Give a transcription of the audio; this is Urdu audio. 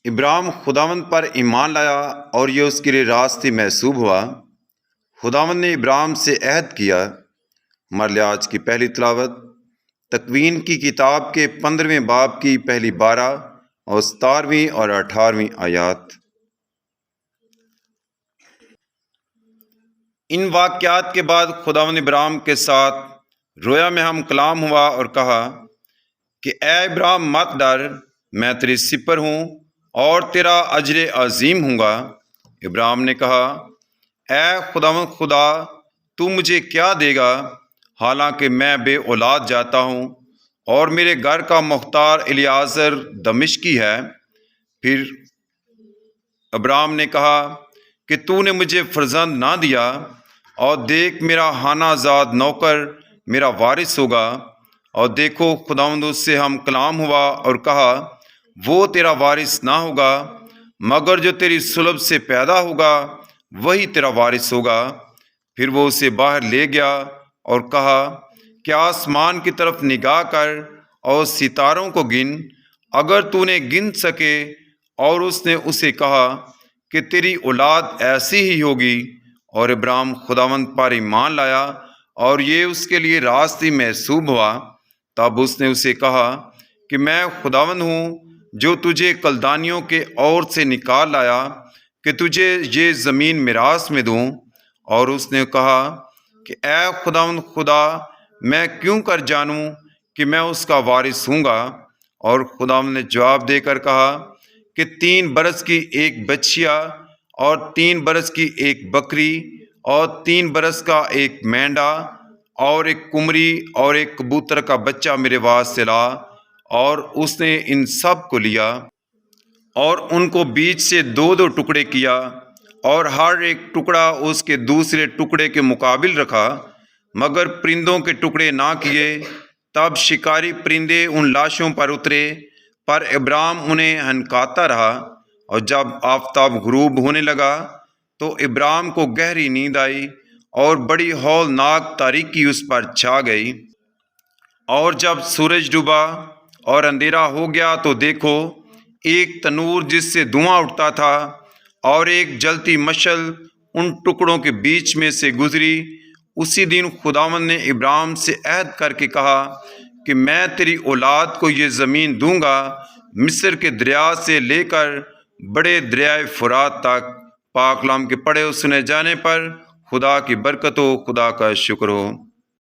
ابراہیم خداوند پر ایمان لایا اور یہ اس کے لیے راستے محسوب ہوا۔ خداوند نے ابراہیم سے عہد کیا۔ ہمارے لیے آج کی پہلی تلاوت تکوین کی کتاب کے 15ویں باب کی پہلی 12 اور 17ویں اور 18ویں آیات۔ ان واقعات کے بعد خداوند ابراہیم کے ساتھ رویا میں ہم کلام ہوا اور کہا کہ اے ابراہیم مت ڈر، میں تیری سپر ہوں اور تیرا اجر عظیم ہوں گا۔ ابراہیم نے کہا اے خداوند خدا، تو مجھے کیا دے گا حالانکہ میں بے اولاد جاتا ہوں اور میرے گھر کا مختار الیعازر دمشقی ہے۔ پھر ابراہیم نے کہا کہ تو نے مجھے فرزند نہ دیا، اور دیکھ میرا ہانہ زاد نوکر میرا وارث ہوگا۔ اور دیکھو خداوند اس سے ہم کلام ہوا اور کہا وہ تیرا وارث نہ ہوگا، مگر جو تیری صلب سے پیدا ہوگا وہی تیرا وارث ہوگا۔ پھر وہ اسے باہر لے گیا اور کہا کہ آسمان کی طرف نگاہ کر اور ستاروں کو گن، اگر تو نے گن سکے۔ اور اس نے اسے کہا کہ تیری اولاد ایسی ہی ہوگی۔ اور ابراہیم خداوند پر ایمان لایا اور یہ اس کے لیے راستے محسوب ہوا۔ تب اس نے اسے کہا کہ میں خداوند ہوں جو تجھے کلدانیوں کے اور سے نکال لایا کہ تجھے یہ زمین میراث میں دوں۔ اور اس نے کہا کہ اے خداوند خدا، میں کیوں کر جانوں کہ میں اس کا وارث ہوں گا؟ اور خداوند نے جواب دے کر کہا کہ 3 برس کی ایک بچیا اور 3 برس کی ایک بکری اور 3 برس کا ایک مینڈا اور ایک کمری اور ایک کبوتر کا بچہ میرے واسطے لا۔ اور اس نے ان سب کو لیا اور ان کو بیچ سے 2 ٹکڑے کیا، اور ہر ایک ٹکڑا اس کے دوسرے ٹکڑے کے مقابل رکھا، مگر پرندوں کے ٹکڑے نہ کیے۔ تب شکاری پرندے ان لاشوں پر اترے، پر ابراہیم انہیں ہنکاتا رہا۔ اور جب آفتاب غروب ہونے لگا تو ابراہیم کو گہری نیند آئی اور بڑی ہولناک تاریکی اس پر چھا گئی۔ اور جب سورج ڈوبا اور اندھیرا ہو گیا تو دیکھو ایک تنور جس سے دھواں اٹھتا تھا اور ایک جلتی مشعل ان ٹکڑوں کے بیچ میں سے گزری۔ اسی دن خداوند نے ابراہیم سے عہد کر کے کہا کہ میں تیری اولاد کو یہ زمین دوں گا، مصر کے دریا سے لے کر بڑے دریائے فرات تک۔ پاک کلام کے پڑھے اور سنے جانے پر خدا کی برکت ہو، خدا کا شکر ہو۔